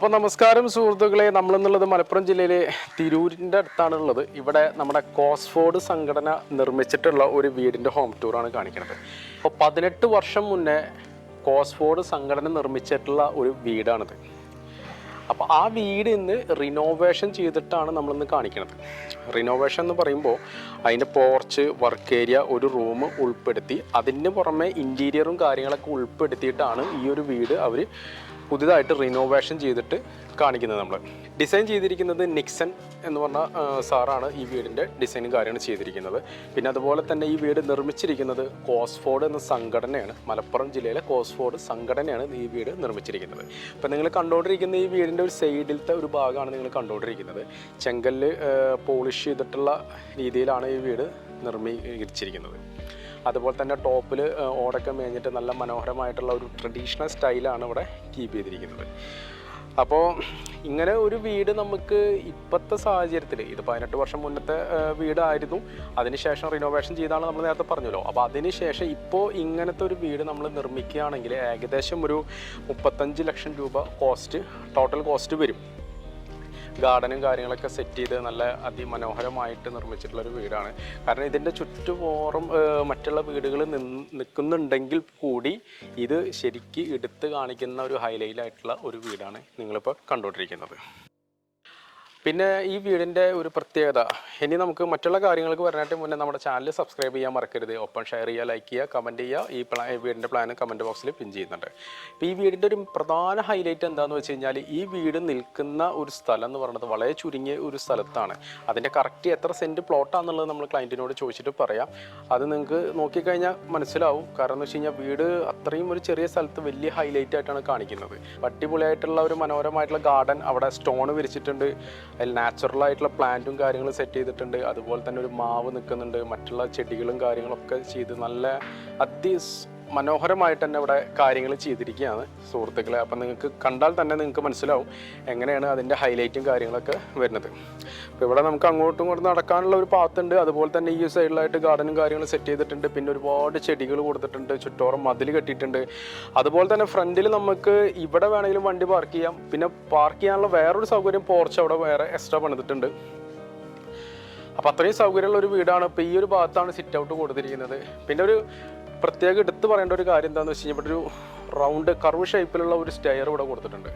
അപ്പോൾ നമസ്കാരം സുഹൃത്തുക്കളെ, നമ്മളെന്നുള്ളത് മലപ്പുറം ജില്ലയിലെ തിരൂരിൻ്റെ അടുത്താണുള്ളത്. ഇവിടെ നമ്മുടെ കോസ്ഫോർഡ് സംഘടന നിർമ്മിച്ചിട്ടുള്ള ഒരു വീടിൻ്റെ ഹോം ടൂറാണ് കാണിക്കുന്നത്. അപ്പോൾ 18 വർഷം മുന്നേ കോസ്ഫോർഡ് സംഘടന നിർമ്മിച്ചിട്ടുള്ള ഒരു വീടാണിത്. അപ്പോൾ ആ വീട് ഇന്ന് റിനോവേഷൻ ചെയ്തിട്ടാണ് നമ്മളിന്ന് കാണിക്കുന്നത്. റിനോവേഷൻ എന്ന് പറയുമ്പോൾ അതിൻ്റെ പോർച്ച്, വർക്ക് ഏരിയ, ഒരു റൂം ഉൾപ്പെടുത്തി അതിന് പുറമെ ഇൻറ്റീരിയറും കാര്യങ്ങളൊക്കെ ഉൾപ്പെടുത്തിയിട്ടാണ് ഈ ഒരു വീട് അവർ പുതിയതായിട്ട് റിനോവേഷൻ ചെയ്തിട്ട് കാണിക്കുന്നത്. നമ്മൾ ഡിസൈൻ ചെയ്തിരിക്കുന്നത് നിക്സൺ എന്ന് പറഞ്ഞ സാറാണ് ഈ വീടിൻ്റെ ഡിസൈനും കാര്യങ്ങളും ചെയ്തിരിക്കുന്നത്. പിന്നെ അതുപോലെ തന്നെ ഈ വീട് നിർമ്മിച്ചിരിക്കുന്നത് കോസ്ഫോർഡ് എന്ന സംഘടനയാണ്. മലപ്പുറം ജില്ലയിലെ കോസ്ഫോർഡ് സംഘടനയാണ് ഈ വീട് നിർമ്മിച്ചിരിക്കുന്നത്. അപ്പോൾ നിങ്ങൾ കണ്ടുകൊണ്ടിരിക്കുന്ന ഈ വീടിൻ്റെ ഒരു സൈഡിലത്തെ ഒരു ഭാഗമാണ് നിങ്ങൾ കണ്ടുകൊണ്ടിരിക്കുന്നത്. ചെങ്കല്ല് പോളിഷ് ചെയ്തിട്ടുള്ള രീതിയിലാണ് ഈ വീട് നിർമ്മിച്ചിരിക്കുന്നത്. അതുപോലെ തന്നെ ടോപ്പിൽ ഓടൊക്കെ മേഞ്ഞിട്ട് നല്ല മനോഹരമായിട്ടുള്ള ഒരു ട്രഡീഷണൽ സ്റ്റൈലാണ് ഇവിടെ കീപ്പ് ചെയ്തിരിക്കുന്നത്. അപ്പോൾ ഇങ്ങനെ ഒരു വീട് നമുക്ക് ഇപ്പോഴത്തെ സാഹചര്യത്തിൽ, ഇത് 18 വർഷം മുന്നത്തെ വീടായിരുന്നു, അതിനുശേഷം റിനോവേഷൻ ചെയ്താണ് നമ്മൾ നേരത്തെ പറഞ്ഞല്ലോ. അപ്പോൾ അതിനുശേഷം ഇപ്പോൾ ഇങ്ങനത്തെ ഒരു വീട് നമ്മൾ നിർമ്മിക്കുകയാണെങ്കിൽ ഏകദേശം ഒരു 35 ലക്ഷം രൂപ ടോട്ടൽ കോസ്റ്റ് വരും. ഗാർഡനും കാര്യങ്ങളൊക്കെ സെറ്റ് ചെയ്ത് നല്ല അതിമനോഹരമായിട്ട് നിർമ്മിച്ചിട്ടുള്ളൊരു വീടാണ്. കാരണം ഇതിൻ്റെ ചുറ്റുപോറും മറ്റുള്ള വീടുകൾ നിൽക്കുന്നുണ്ടെങ്കിൽ കൂടി ഇത് ശരിക്ക് എടുത്ത് കാണിക്കുന്ന ഒരു ഹൈലൈറ്റ് ആയിട്ടുള്ള ഒരു വീടാണ് നിങ്ങളിപ്പോൾ കണ്ടുകൊണ്ടിരിക്കുന്നത്. പിന്നെ ഈ വീടിൻ്റെ ഒരു പ്രത്യേകത, ഇനി നമുക്ക് മറ്റുള്ള കാര്യങ്ങൾക്ക് വരാനായിട്ട് മുന്നേ നമ്മുടെ ചാനൽ സബ്സ്ക്രൈബ് ചെയ്യാൻ മറക്കരുത്. ഒപ്പം ഷെയർ ചെയ്യുക, ലൈക്ക് ചെയ്യുക, കമൻറ്റ് ചെയ്യുക. ഈ വീടിൻ്റെ പ്ലാൻ കമൻറ്റ് ബോക്സിൽ പിൻ ചെയ്യുന്നുണ്ട്. ഇപ്പോൾ ഈ വീടിൻ്റെ ഒരു പ്രധാന ഹൈലൈറ്റ് എന്താണെന്ന് വെച്ച് കഴിഞ്ഞാൽ, ഈ വീട് നിൽക്കുന്ന ഒരു സ്ഥലം എന്ന് പറയുന്നത് വളരെ ചുരുങ്ങിയ ഒരു സ്ഥലത്താണ്. അതിൻ്റെ കറക്റ്റ് എത്ര സെൻറ്റ് പ്ലോട്ടാണെന്നുള്ളത് നമ്മൾ ക്ലയൻറ്റിനോട് ചോദിച്ചിട്ട് പറയാം. അത് നിങ്ങൾക്ക് നോക്കിക്കഴിഞ്ഞാൽ മനസ്സിലാവും. കാരണം എന്ന് വെച്ച് കഴിഞ്ഞാൽ വീട് അത്രയും ഒരു ചെറിയ സ്ഥലത്ത് വലിയ ഹൈലൈറ്റ് ആയിട്ടാണ് കാണിക്കുന്നത്. അടിപൊളിയായിട്ടുള്ള ഒരു മനോഹരമായിട്ടുള്ള ഗാർഡൻ, അവിടെ സ്റ്റോൺ വിരിച്ചിട്ടുണ്ട്, അതിൽ നാച്ചുറലായിട്ടുള്ള പ്ലാന്റും കാര്യങ്ങളും സെറ്റ് ചെയ്തിട്ടുണ്ട്. അതുപോലെ തന്നെ ഒരു മാവ് നിൽക്കുന്നുണ്ട്, മറ്റുള്ള ചെടികളും കാര്യങ്ങളൊക്കെ ചെയ്ത് നല്ല മനോഹരമായിട്ട് തന്നെ ഇവിടെ കാര്യങ്ങൾ ചെയ്തിരിക്കുകയാണ് സുഹൃത്തുക്കളെ. അപ്പം നിങ്ങൾക്ക് കണ്ടാൽ തന്നെ നിങ്ങൾക്ക് മനസ്സിലാവും എങ്ങനെയാണ് അതിൻ്റെ ഹൈലൈറ്റും കാര്യങ്ങളൊക്കെ വരുന്നത്. അപ്പോൾ ഇവിടെ നമുക്ക് അങ്ങോട്ടും ഇങ്ങോട്ടും നടക്കാനുള്ള ഒരു പാത്തുണ്ട്. അതുപോലെ തന്നെ ഈ സൈഡിലായിട്ട് ഗാർഡനും കാര്യങ്ങളും സെറ്റ് ചെയ്തിട്ടുണ്ട്. പിന്നെ ഒരുപാട് ചെടികൾ കൊടുത്തിട്ടുണ്ട്, ചുറ്റോറം മതിൽ കെട്ടിയിട്ടുണ്ട്. അതുപോലെ തന്നെ ഫ്രണ്ടിൽ നമുക്ക് ഇവിടെ വേണമെങ്കിലും വണ്ടി പാർക്ക് ചെയ്യാം. പിന്നെ പാർക്ക് ചെയ്യാനുള്ള വേറൊരു സൗകര്യം, പോർച്ച് അവിടെ വേറെ എക്സ്ട്രാ പണിതിട്ടുണ്ട്. അപ്പോൾ അത്രയും സൗകര്യമുള്ള ഒരു വീടാണ്. ഇപ്പോൾ ഈ ഒരു ഭാഗത്താണ് സിറ്റ് ഔട്ട് കൊടുത്തിരിക്കുന്നത്. പിന്നെ ഒരു പ്രത്യേകം എടുത്ത് പറയേണ്ട ഒരു കാര്യം എന്താണെന്ന് വെച്ച് കഴിഞ്ഞാൽ, ഇവിടെ ഒരു റൗണ്ട് കർവ് ഷേപ്പിലുള്ള ഒരു സ്റ്റെയർ ഇവിടെ കൊടുത്തിട്ടുണ്ട്.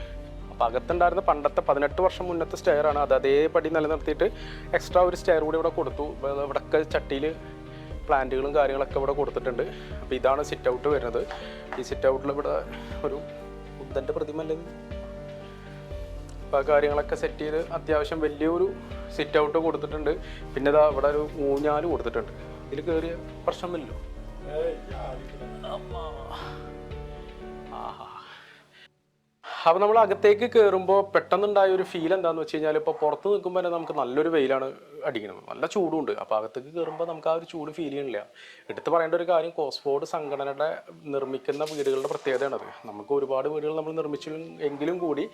അപ്പോൾ അകത്തുണ്ടായിരുന്ന പണ്ടത്തെ 18 വർഷം മുന്നത്തെ സ്റ്റെയറാണ്. അത് അതേപടി നിലനിർത്തിയിട്ട് എക്സ്ട്രാ ഒരു സ്റ്റെയർ കൂടി ഇവിടെ കൊടുത്തു. ഇവിടെയൊക്കെ ചട്ടിയിൽ പ്ലാന്റുകളും കാര്യങ്ങളൊക്കെ ഇവിടെ കൊടുത്തിട്ടുണ്ട്. അപ്പോൾ ഇതാണ് സിറ്റ് ഔട്ട് വരുന്നത്. ഈ സിറ്റ് ഔട്ടിൽ ഇവിടെ ഒരു ബുദ്ധൻ്റെ പ്രതിമ അല്ലേ, അപ്പോൾ ആ കാര്യങ്ങളൊക്കെ സെറ്റ് ചെയ്ത് അത്യാവശ്യം വലിയൊരു സിറ്റ് ഔട്ട് കൊടുത്തിട്ടുണ്ട്. പിന്നെ ഇതാ ഇവിടെ ഒരു ഊഞ്ഞാല് കൊടുത്തിട്ടുണ്ട്. ഇതിൽ കയറിയ പ്രശ്നമില്ലല്ലോ. അപ്പോൾ നമ്മൾ അകത്തേക്ക് കയറുമ്പോൾ പെട്ടെന്നുണ്ടായ ഒരു ഫീൽ എന്താണെന്ന് വെച്ച് കഴിഞ്ഞാൽ, ഇപ്പോൾ പുറത്ത് നിൽക്കുമ്പോൾ തന്നെ നമുക്ക് നല്ലൊരു വെയിലാണ് അടിക്കുന്നത്, നല്ല ചൂടുണ്ട്. അപ്പോൾ അകത്തേക്ക് കയറുമ്പോൾ നമുക്ക് ആ ഒരു ചൂട് ഫീൽ ചെയ്യണില്ല. എടുത്ത് പറയേണ്ട ഒരു കാര്യം, കോസ്ഫോർഡ് സംഘടനയുടെ നിർമ്മിക്കുന്ന വീടുകളുടെ പ്രത്യേകതയാണത്. നമുക്ക് ഒരുപാട് വീടുകൾ നമ്മൾ നിർമ്മിച്ചെങ്കിലും കൂടി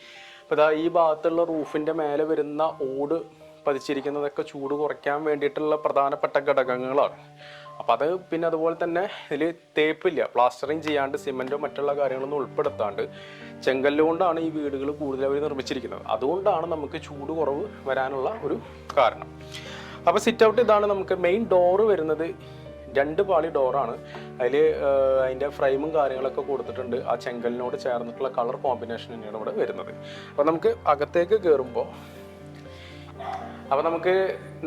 ഇപ്പോൾ ഇതാ ഈ ഭാഗത്തുള്ള റൂഫിൻ്റെ മേലെ വരുന്ന ഓട് പതിച്ചിരിക്കുന്നതൊക്കെ ചൂട് കുറയ്ക്കാൻ വേണ്ടിയിട്ടുള്ള പ്രധാനപ്പെട്ട ഘടകങ്ങളാണ്. അപ്പോൾ അത് പിന്നെ അതുപോലെ തന്നെ ഇതിൽ തേപ്പില്ല, പ്ലാസ്റ്ററിങ് ചെയ്യാണ്ട് സിമെൻറ്റോ മറ്റുള്ള കാര്യങ്ങളൊന്നും ഉൾപ്പെടുത്താണ്ട് ചെങ്കല്ലുകൊണ്ടാണ് ഈ വീടുകൾ കൂടുതൽ അവർ നിർമ്മിച്ചിരിക്കുന്നത്. അതുകൊണ്ടാണ് നമുക്ക് ചൂട് കുറവ് വരാനുള്ള ഒരു കാരണം. അപ്പോൾ സിറ്റ് ഔട്ട് ഇതാണ്. നമുക്ക് മെയിൻ ഡോറ് വരുന്നത് 2 പാളി ഡോറാണ്. അതിൽ അതിൻ്റെ ഫ്രെയിമും കാര്യങ്ങളൊക്കെ കൊടുത്തിട്ടുണ്ട്. ആ ചെങ്കലിനോട് ചേർന്നിട്ടുള്ള കളർ കോമ്പിനേഷൻ തന്നെയാണ് ഇവിടെ വരുന്നത്. അപ്പോൾ നമുക്ക് അകത്തേക്ക് കയറുമ്പോൾ, അപ്പോൾ നമുക്ക്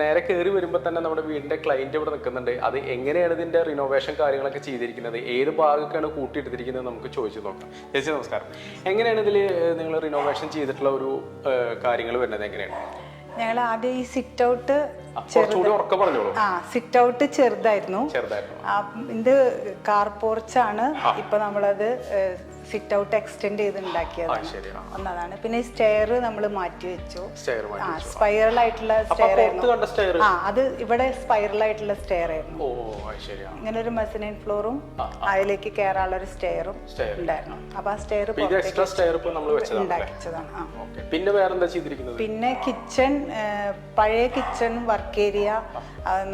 നേരെ കയറി വരുമ്പോൾ തന്നെ നമ്മുടെ വീടിൻ്റെ ക്ലയൻറ്റ് ഇവിടെ നിൽക്കുന്നുണ്ട്. അത് എങ്ങനെയാണ് ഇതിൻ്റെ റിനോവേഷൻ കാര്യങ്ങളൊക്കെ ചെയ്തിരിക്കുന്നത്, ഏത് ഭാഗമൊക്കെയാണ് കൂട്ടിയെടുത്തിരിക്കുന്നത് നമുക്ക് ചോദിച്ചു നോക്കാം. ചേച്ചി നമസ്കാരം, എങ്ങനെയാണ് ഇതിൽ നിങ്ങൾ റിനോവേഷൻ ചെയ്തിട്ടുള്ള ഒരു കാര്യങ്ങൾ വരുന്നത് എങ്ങനെയാണ്? ഞങ്ങൾ ആദ്യം ഈ സിറ്റ് ഔട്ട് സിറ്റ് ഔട്ട് ചെറുതായിരുന്നു. ഇത് കാർ പോർച്ചാണ്. ഇപ്പൊ നമ്മളത് സിറ്റ് ഔട്ട് എക്സ്റ്റെൻഡ് ചെയ്ത് ഉണ്ടാക്കിയതാണ് ഒന്നതാണ്. പിന്നെ സ്റ്റെയർ നമ്മൾ മാറ്റി വെച്ചു. സ്പൈറൽ ആയിട്ടുള്ള സ്റ്റെയർ ആയിരുന്നു. അത് ഇവിടെ സ്പൈറൽ ആയിട്ടുള്ള സ്റ്റെയർ ആയിരുന്നു. ഇങ്ങനെ ഒരു മെസനൈൻ ഫ്ലോറും അതിലേക്ക് കയറാനുള്ള ഒരു സ്റ്റെയറും ഉണ്ടായിരുന്നു. അപ്പൊ ആ സ്റ്റെയർ ഉണ്ടാക്കിച്ചതാണ്. പിന്നെ വേറെന്താ ചെയ്തിരിക്കുന്നത്? പിന്നെ കിച്ചൺ, പഴയ കിച്ചൺ വർക്ക് ഏരിയ,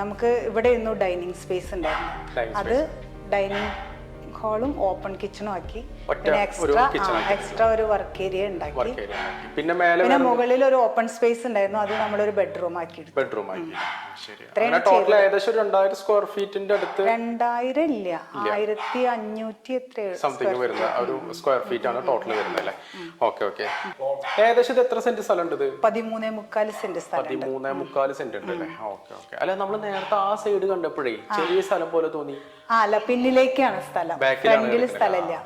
നമുക്ക് ഇവിടെ ഇരുന്നു ഡൈനിങ് സ്പേസ് ഉണ്ടായിരുന്നു. അത് ഡൈനിങ് ഹാളും ഓപ്പൺ കിച്ചണും ആക്കി. ഒറ്റ പിന്നെ ഒരു എക്സ്ട്രാ ഒരു വർക്ക് ഏരിയ ഉണ്ടാക്കി. പിന്നെ മേലെ പിന്നെ മുകളിൽ ഒരു ഓപ്പൺ സ്പേസ് ഉണ്ടായിരുന്നു, അത് നമ്മളൊരു ബെഡ്റൂം ആക്കി. ബെഡ്റൂം ആക്കി. ശരി. ടോട്ടൽ ഏകദേശം 2000 സ്ക്വയർ ഫീറ്റിന്റെ അടുത്ത്. 2000 ഇല്ല, 1500 എത്രയോ സംതിങ് വരുന്ന ഒരു സ്ക്വയർ ഫീറ്റ് ആണ് ടോട്ടൽ വരുന്നത് അല്ലേ? Okay okay. ഏകദേശം ഇത് എത്ര സെന്റ് സ്ഥലം ഉണ്ട്? 13.25 സെന്റ് സ്ഥലം. 13.25 സെന്റ് ഉണ്ട് അല്ലേ? Okay okay. അല്ല, നമ്മൾ നേരത്തെ ആ സൈഡ് കണ്ടപ്പോഴേ ചെറിയ സ്ഥലം പോലെ തോന്നി. അല്ല, പിന്നിലേക്കാണ് സ്ഥലം, ഫ്രണ്ടില് സ്ഥലമില്ല.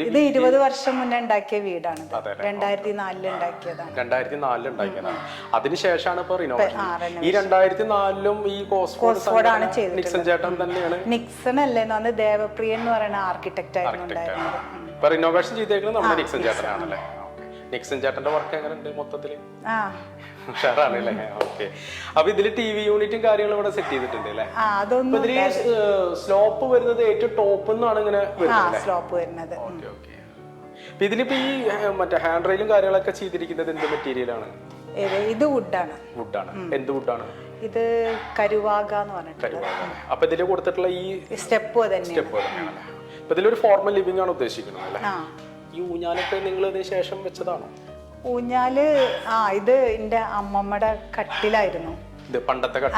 ഇത് 20 വർഷം മുന്നേ ഉണ്ടാക്കിയ വീടാണ്. 2004 ഉണ്ടാക്കിയതാണ്. 2004 ഉണ്ടാക്കിയതാണ്. അതിനുശേഷമാണ് ഇപ്പൊ റിനോവേഷൻ. ഈ 2004-ലും ഈ കോസ്ഫോർഡ് ആണ് ചെയ്തത്. നിക്സൺ ചേട്ടൻ തന്നെയാണ്. നിക്സൺ അല്ലേന്ന്, അന്ന് ദേവപ്രിയൻ എന്ന് പറയുന്ന ആർക്കിടെക്ട് ആയിരുന്നു ഉണ്ടായിരുന്നത്. ഇപ്പൊ റിനോവേഷൻ ചെയ്തേക്കുന്നത് നമ്മുടെ നിക്സൺ ചേട്ടനാണല്ലേ? നിക്സൺ ചേട്ടന്റെ വർക്ക് എങ്ങനെയുണ്ട് മൊത്തത്തില്? ഉഷാറാണല്ലേ? ഓക്കെ. അപ്പൊ ഇതില് TV യൂണിറ്റും കാര്യങ്ങളും ഇവിടെ സെറ്റ് ചെയ്തിട്ടുണ്ട് അല്ലേ? ഇതില് സ്ലോപ്പ് വരുന്നത് ഏറ്റവും ടോപ്പ് എന്നാണ് ഇങ്ങനെ സ്ലോപ്പ് വരുന്നത്. Okay okay. ഇതിലിപ്പോ ഈ മറ്റേ ഹാൻഡ് റെയിലും കാര്യങ്ങളൊക്കെ ചെയ്തിരിക്കുന്നത് എന്ത് മെറ്റീരിയലാണ്? ഇത് വുഡാണ്. വുഡാണ്. എന്ത് വുഡാണ്? ഇത് കരുവാക എന്ന് പറഞ്ഞിട്ടുള്ളത്. അപ്പൊ ഇതില് കൊടുത്തിട്ടുള്ള ഈ സ്റ്റെപ്പ് തന്നെയാണ്. അപ്പൊ ഇതിലൊരു ഫോർമൽ ലിവിംഗ് ആണ് ഉദ്ദേശിക്കുന്നത് അല്ലേ? ഈ ഊഞ്ഞാലൊക്കെ നിങ്ങൾ ഇതിന് ശേഷം വെച്ചതാണോ? ഊഞ്ഞാല് ഇത് എന്റെ അമ്മമ്മയുടെ കട്ടിലായിരുന്നു. ഇത് പണ്ടത്തെ കട്ടിൽ.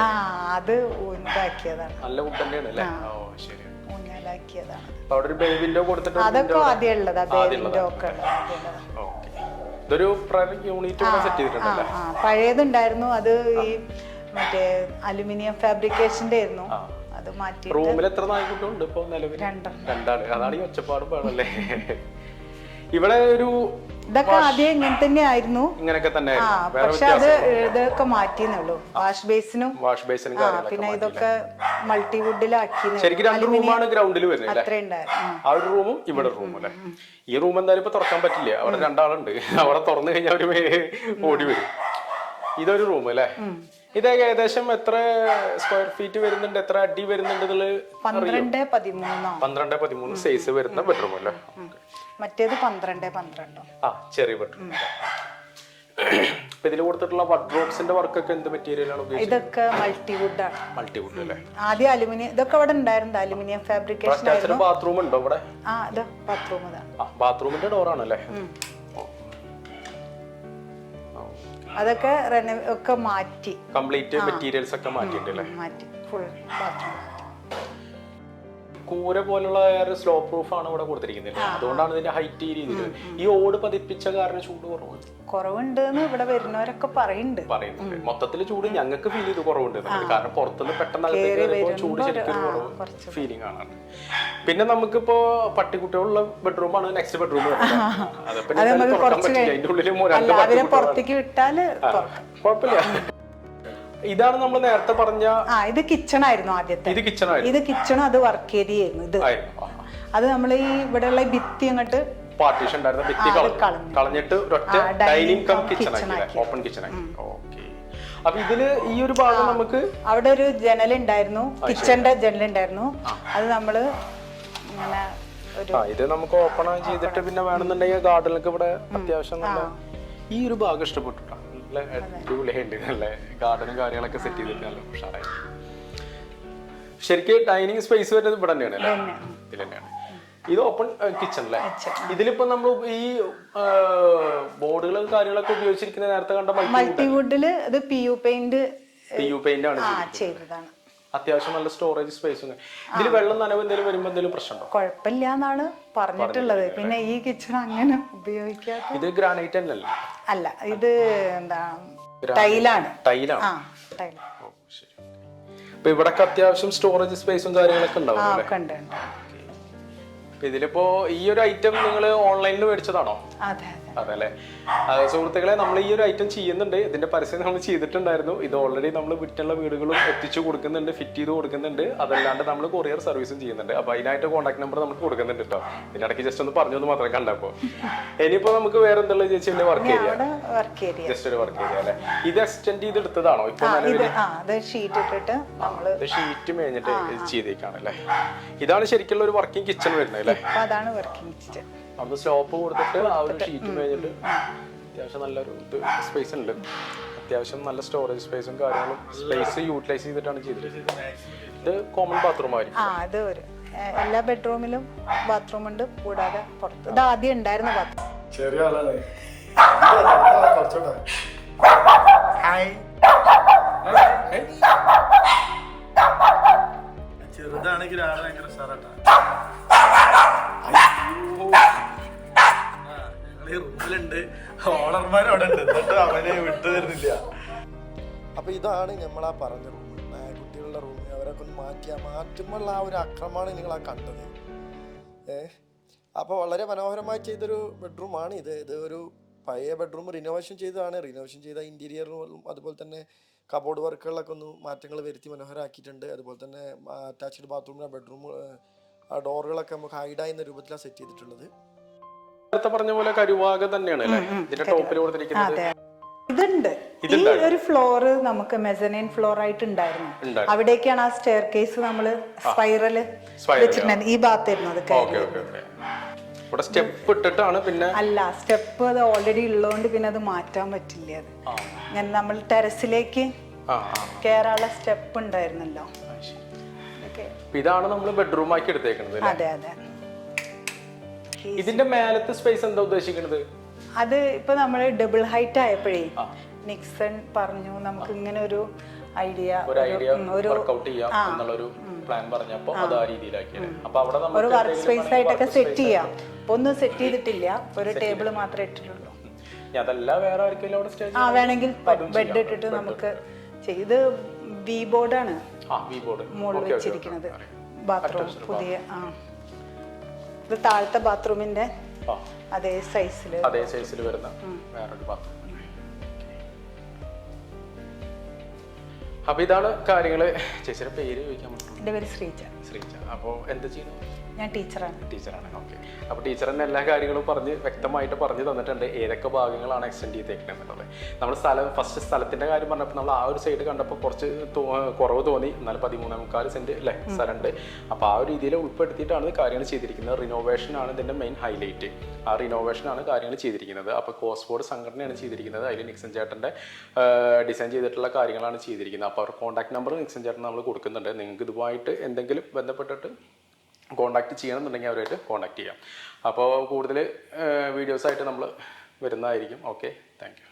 അത് ഇതാക്കിയതാണ്. നല്ല വുഡ് തന്നെയാണ് അല്ലേ? ഓ ശരി. ഊഞ്ഞാലാക്കിയതാണ്. അവിടെ ഒരു ബേ വിൻഡോ കൊടുത്തിട്ടുണ്ട്. അതൊക്കെ ആദ്യം ഉള്ളതാ, ബേ വിൻഡോ ഒക്കെ ഉള്ളത്. ഓക്കെ. ഇതൊരു യൂണിറ്റ് സെറ്റ് ചെയ്തിട്ടുണ്ടല്ലേ? പഴയതുണ്ടായിരുന്നു, അത് ഈ മറ്റേ അലുമിനിയം ഫാബ്രിക്കേഷന്റെ ആയിരുന്നു, അത് മാറ്റി. റൂമിൽ എത്ര നായ്ക്കുട്ടുണ്ട് ഇപ്പൊ നിലവിൽ? രണ്ടാണ്. അതാണ് ഈ ഒച്ചപ്പാടും പാടല്ലേ? ഇവിടെ ഒരു ഇതൊക്കെ ആദ്യം ഇങ്ങനെ തന്നെ ആയിരുന്നു. ഇങ്ങനെയൊക്കെ തന്നെ, പക്ഷെ അത് ഇതൊക്കെ മാറ്റിയെന്നുള്ളൂ. വാഷ് ബേസിനും പിന്നെ ഇതൊക്കെ മൾട്ടിവുഡിലാക്കി. ശരിക്കും 2 റൂമാണ് ഗ്രൗണ്ടിൽ വരുന്നത്. അത്ര ഉണ്ടായിരുന്നു. ആ ഒരു റൂമും ഇവിടെ റൂമും അല്ലേ? ഈ റൂം എന്തായാലും ഇപ്പൊ തുറക്കാൻ പറ്റില്ല, അവിടെ 2 ആളുണ്ട്. അവിടെ തുറന്നു കഴിഞ്ഞാൽ അവര് ഓടി വരും. ഇതൊരു റൂം അല്ലേ? ഇത് ഏകദേശം എത്ര സ്ക്വയർ ഫീറ്റ് വരുന്നുണ്ട്, എത്ര അടി വരുന്നുണ്ട്? 12-13 സൈസ് വരുന്ന ബെഡ്റൂം അല്ലേ? മറ്റേത് 12-12. ചെറിയ ബെഡ്റൂം. ഇതിൽ കൊടുത്തിട്ടുള്ള വാർഡ്രോബ്സിന്റെ വർക്കൊക്കെ എന്ത് മെറ്റീരിയലാണ് ഉപയോഗിച്ചത്? ഇതൊക്കെ മൾട്ടിവുഡ് ആണ്. മൾട്ടിവുഡ് അല്ലേ? ആദ്യം അലുമിനിയം, ഇതൊക്കെ അവിടെ ഉണ്ടായിരുന്നു, അലുമിനിയം ഫാബ്രിക്കേഷൻ ആയിരുന്നു. ബാത്റൂം ഉണ്ടോ ഇവിടെ? ബാത്റൂം. ബാത്റൂമിന്റെ ഡോറാണല്ലേ? അതൊക്കെ ഒക്കെ മാറ്റി, കംപ്ലീറ്റ് മെറ്റീരിയൽസ് ഒക്കെ മാറ്റിയിട്ടല്ലേ? മാറ്റി ഫുൾ ബാത്റൂം. കൂര പോലുള്ള സ്ലോ പ്രൂഫ് ആണ് ഇവിടെ കൊടുത്തിരിക്കുന്നത്. അതുകൊണ്ടാണ് ഇതിന്റെ ഹൈറ്റ് ഈ രീതിയിൽ. ഈ ഓട് പതിപ്പിച്ച കാരണം ചൂട് കുറവുണ്ട് ഇവിടെ വരുന്നവരൊക്കെ പറയുന്നുണ്ട്. മൊത്തത്തിൽ ചൂട് ഞങ്ങൾക്ക് ഫീൽ ചെയ്ത് കുറവുണ്ട്, കാരണം പുറത്തുനിന്ന് പെട്ടെന്ന് ചൂട് ശരിക്കും ഫീലിംഗ് ആണ്. പിന്നെ നമുക്കിപ്പോ പട്ടിക്കുട്ടികളുള്ള ബെഡ്റൂം ആണ് നെക്സ്റ്റ് ബെഡ്റൂം. അതിന്റെ ഉള്ളിൽ പുറത്തേക്ക് വിട്ടാല് കുഴപ്പമില്ല. ഇതാണ് നമ്മൾ നേരത്തെ പറഞ്ഞ ഇത് കിച്ചൺ ആയിരുന്നു ആദ്യത്തെ. ഇത് കിച്ചണും അത് വർക്ക് ഏരിയ ആയിരുന്നു. ഇത് അത് നമ്മൾ ഈ ഇവിടെയുള്ള ഭിത്തി അങ്ങോട്ട് പാർട്ടീഷൻ ഉണ്ടായിരുന്ന ഭിത്തി കളഞ്ഞിട്ട് ഒരൊറ്റ ഡൈനിങ് കം കിച്ചൺ ആക്കി, ഓപ്പൺ കിച്ചൺ ആക്കി. ഓക്കെ. അപ്പൊ ഇതില് ഈ ഒരു ഭാഗം നമുക്ക് അവിടെ ഒരു ജനലുണ്ടായിരുന്നു, കിച്ചന്റെ ജനലുണ്ടായിരുന്നു. അത് നമ്മള് ഇങ്ങനെ ഇത് നമുക്ക് ഓപ്പൺ ചെയ്തിട്ട് പിന്നെ വേണമെന്നുണ്ടെങ്കിൽ ഗാർഡനിലൊക്കെ ഇവിടെ അത്യാവശ്യം നല്ല ഈ ഒരു ഭാഗം ഇഷ്ടപ്പെട്ടിട്ടാണ്. അടിപൊളിയുണ്ട്, നല്ല ഗാർഡനും കാര്യങ്ങളൊക്കെ സെറ്റ് ചെയ്തിട്ട് നല്ല ഉഷാറായി. ശരിക്കും ഡൈനിങ് സ്പേസ് വരുന്നത് ഇവിടെ തന്നെയാണ് അല്ലേ? ഇതിൽ തന്നെയാണ്. ഇത് ഓപ്പൺ കിച്ചൺ അല്ലേ? ഇതിലിപ്പോ നമ്മൾ ഈ ബോർഡുകളും കാര്യങ്ങളൊക്കെ ഉപയോഗിച്ചിരിക്കുന്ന നേരത്തെ കണ്ട മൾട്ടിവുഡില് ഇത് PU പെയിന്റ് ആണ് ചെയ്തതാണ്. അത്യാവശ്യം നല്ല സ്റ്റോറേജ് സ്പേസ്. ഇതിൽ വെള്ളം നനവ് എന്തെങ്കിലും വരുമ്പോ എന്തെങ്കിലും പ്രശ്നമുണ്ടോ? കുഴപ്പമില്ല എന്നാണ് പറഞ്ഞിട്ടുള്ളത്. പിന്നെ ഈ കിച്ചൺ അങ്ങനെ ഉപയോഗിക്കാത്ത. ഇത് ഗ്രാനൈറ്റ് അല്ല, ഇത് എന്താ ടൈലാണ്. ഇപ്പൊ ഇവിടെ അത്യാവശ്യം സ്റ്റോറേജ് സ്പേസും കാര്യങ്ങളൊക്കെ ഉണ്ടാവും. ഇതിലിപ്പോ ഈ ഒരു ഐറ്റം നിങ്ങൾ ഓൺലൈനിൽ മേടിച്ചതാണോ? അതല്ലേ സുഹൃത്തുക്കളെ, നമ്മൾ ഈ ഒരു ഐറ്റം ചെയ്യുന്നുണ്ട്. ഇതിന്റെ പരസ്യം നമ്മൾ ചെയ്തിട്ടുണ്ടായിരുന്നു. ഇത് ഓൾറെഡി നമ്മൾ വിറ്റുള്ള വീടുകളും എത്തിച്ചു കൊടുക്കുന്നുണ്ട്, ഫിറ്റ് ചെയ്ത് കൊടുക്കുന്നുണ്ട്. അതല്ലാണ്ട് നമ്മൾ കൊറിയർ സർവീസും ചെയ്യുന്നുണ്ട്. അപ്പൊ അതിനായിട്ട് കോൺടാക്ട് നമ്പർ നമുക്ക് കൊടുക്കുന്നുണ്ട് കേട്ടോ. ഇതിനിടയ്ക്ക് ജസ്റ്റ് ഒന്ന് പറഞ്ഞു മാത്രം കണ്ടപ്പോ. ഇനിയിപ്പോ നമുക്ക് വേറെ എന്തുള്ള ചേച്ചി വർക്ക് ഏരിയ, ജസ്റ്റ് ഒരു വർക്ക് ഏരിയ അല്ലെ? ഇത് എക്സ്റ്റെൻഡ് ചെയ്ത് എടുത്തതാണോ? ഇപ്പൊ ഷീറ്റ് മേഞ്ഞിട്ട് ചെയ്തേക്കാണല്ലേ? ഇതാണ് ശരിക്കുള്ള ഒരു വർക്കിംഗ് കിച്ചൺ വരുന്നത് അല്ലേ? അന്ന് സ്ലോപ്പ് കൊടുത്തിട്ട് ആ ഒരു ഷീറ്റ് കഴിഞ്ഞിട്ട് അത്യാവശ്യം നല്ലൊരു സ്പേസ് ഉണ്ട്. അത്യാവശ്യം നല്ല സ്റ്റോറേജ് സ്പേസും കാര്യങ്ങളും സ്പേസ് യൂട്ടിലൈസ് ചെയ്തിട്ടാണ് ചെയ്തിട്ടുള്ളത്. ഇത് കോമൺ ബാത്റൂം ആയിരിക്കും. എല്ലാ ബെഡ്റൂമിലും ബാത്റൂം ഉണ്ട്, കൂടാതെ പുറത്ത് ഇത് ആദ്യം ഉണ്ടായിരുന്ന ബാത്റൂം. ചെറിയ ആളാണ്. ചെറുതാണെങ്കിൽ ആള് ഭയങ്കര ഉഷാറാട്ടാ. ഞങ്ങള് റൂമിലുണ്ട്, ഓണർമാരവിടെ ഉണ്ട്, എന്നിട്ട് അവനെ വിട്ടു തരുന്നില്ല. അപ്പൊ ഇതാണ് നമ്മളാ പറഞ്ഞ റൂം, കുട്ടികളുടെ റൂം. അവരൊക്കെ ഒന്ന് മാറ്റുമ്പോൾ ആ ഒരു അക്രമമാണ് നിങ്ങൾ ആ കണ്ടത്. അപ്പോൾ വളരെ മനോഹരമായി ചെയ്തൊരു ബെഡ്റൂമാണ് ഇത്. ഇത് ഒരു പഴയ ബെഡ്റൂം റിനോവേഷൻ ചെയ്തതാണ്. റിനോവേഷൻ ചെയ്ത ഇൻറ്റീരിയറും അതുപോലെ തന്നെ കബോർഡ് വർക്കുകളിലൊക്കെ ഒന്ന് മാറ്റങ്ങൾ വരുത്തി മനോഹരമാക്കിയിട്ടുണ്ട്. അതുപോലെ തന്നെ അറ്റാച്ച്ഡ് ബാത്റൂമിലെ ബെഡ്റൂം ആ ഡോറുകളൊക്കെ നമുക്ക് ഹൈഡായിരുന്ന രൂപത്തിലാണ് സെറ്റ് ചെയ്തിട്ടുള്ളത്. നേരത്തെ പറഞ്ഞ പോലെ കരുവാക തന്നെയാണ് അല്ലേ ഇതിന്റെ ടോപ്പിൽ കൊടുത്തിരിക്കുന്നത്. ഇതുണ്ട്. ഈ ഒരു ഫ്ലോറ് നമുക്ക് മെസനൈൻ ഫ്ലോർ ആയിട്ട് ഉണ്ടായിരുന്നു. അവിടേക്കാണ് ആ സ്റ്റെയർ കേസ് നമ്മള് സ്പൈറല് വെച്ചിട്ടുണ്ടായിരുന്നു. ഈ ഭാഗത്തായിരുന്നു അത് ഇവിടെ സ്റ്റെപ്പ് ഇട്ടിട്ടാണ്. പിന്നെ അല്ല, സ്റ്റെപ്പ് അത് ഓൾറെഡി ഉള്ളതുകൊണ്ട് പിന്നെ അത് മാറ്റാൻ പറ്റില്ല. അത് ഞാൻ നമ്മൾ ടെറസിലേക്ക് കേറാനുള്ള സ്റ്റെപ്പ് ഉണ്ടായിരുന്നല്ലോ. ഇതാണ് നമ്മൾ ബെഡ്റൂം ആക്കി എടുത്തേക്കുന്നത്. അതെ അതെ. ഇതിന്റെ മേലത്തെ സ്പേസ് എന്താ ഉദ്ദേശിക്കുന്നത്? അത് ഇപ്പൊ നമ്മള് ഡബിൾ ഹൈറ്റ് ആയപ്പോഴേ നിക്സൺ പറഞ്ഞു നമുക്ക് ഇങ്ങനെ ഒരു ഐഡിയ വർക്ക്ഔട്ട് ചെയ്യാം എന്നുള്ളൊരു പ്ലാൻ പറഞ്ഞപ്പോ അത് ആ രീതിയിലാക്കിയത്. അപ്പൊ അവിടെ ഒരു വർക്ക് സ്പേസ് ആയിട്ടൊക്കെ സെറ്റ് ചെയ്യാം. ഒന്നും സെറ്റ് ചെയ്തിട്ടില്ല, ഒരു ടേബിൾ മാത്രമേ ഇട്ടിട്ടുള്ളൂ. അതല്ല വേറെ ആർക്കെങ്കിലും അവിടെ സ്റ്റേജ് വേണമെങ്കിൽ ബെഡ് ഇട്ടിട്ട് നമുക്ക് ചെയ്ത് വി ബോർഡാണ് മുകളിൽ വെച്ചിരിക്കുന്നത്. ബാത്റൂം പുതിയ ഇത് താഴത്തെ ബാത്റൂമിന്റെ അതേ സൈസിൽ വരുന്ന വേറൊരു ബാത്റൂം. അപ്പൊ ഇതാണ് കാര്യങ്ങള്. ചേച്ചിയുടെ പേര് ചോദിക്കാൻ പറ്റും? എന്റെ പേര് ശ്രീജ. അപ്പൊ എന്താ ചെയ്യുന്നത്? ഞാൻ ടീച്ചറാണ്. ഓക്കെ. അപ്പോൾ ടീച്ചർ തന്നെ എല്ലാ കാര്യങ്ങളും വ്യക്തമായിട്ട് പറഞ്ഞു തന്നിട്ടുണ്ട്, ഏതൊക്കെ ഭാഗങ്ങളാണ് എക്സ്റ്റെൻഡ് ചെയ്തേക്കുന്നത്. നമ്മൾ ഫസ്റ്റ് സ്ഥലത്തിന്റെ കാര്യം പറഞ്ഞപ്പോൾ നമ്മൾ ആ ഒരു സൈഡ് കണ്ടപ്പോൾ കുറച്ച് കുറവ് തോന്നി. എന്നാലും 13.25 സെന്റ് അല്ലേ സ്ഥലമുണ്ട്. അപ്പോൾ ആ ഒരു രീതിയിൽ ഉൾപ്പെടുത്തിയിട്ടാണ് കാര്യങ്ങൾ ചെയ്തിരിക്കുന്നത്. റിനോവേഷൻ ആണ് ഇതിന്റെ മെയിൻ ഹൈലൈറ്റ്. ആ റിനോവേഷനാണ് കാര്യങ്ങൾ ചെയ്തിരിക്കുന്നത്. അപ്പോൾ കോസ്ഫോർഡ് സംഘടനയാണ് ചെയ്തിരിക്കുന്നത്. അതിൽ നിക്സൺ ചേട്ടൻ്റെ ഡിസൈൻ ചെയ്തിട്ടുള്ള കാര്യങ്ങളാണ് ചെയ്തിരിക്കുന്നത്. അപ്പോൾ അവർ കോൺടാക്ട് നമ്പർ നിക്സൺ ചേട്ടൻ നമ്മൾ കൊടുക്കുന്നുണ്ട്. നിങ്ങൾക്ക് ഇതുമായിട്ട് എന്തെങ്കിലും ബന്ധപ്പെട്ടിട്ട് കോൺടാക്ട് ചെയ്യണമെന്നുണ്ടെങ്കിൽ അവരായിട്ട് കോൺടാക്ട് ചെയ്യാം. അപ്പോൾ കൂടുതൽ വീഡിയോസായിട്ട് നമ്മൾ വരുന്നതായിരിക്കും. Okay, thank you.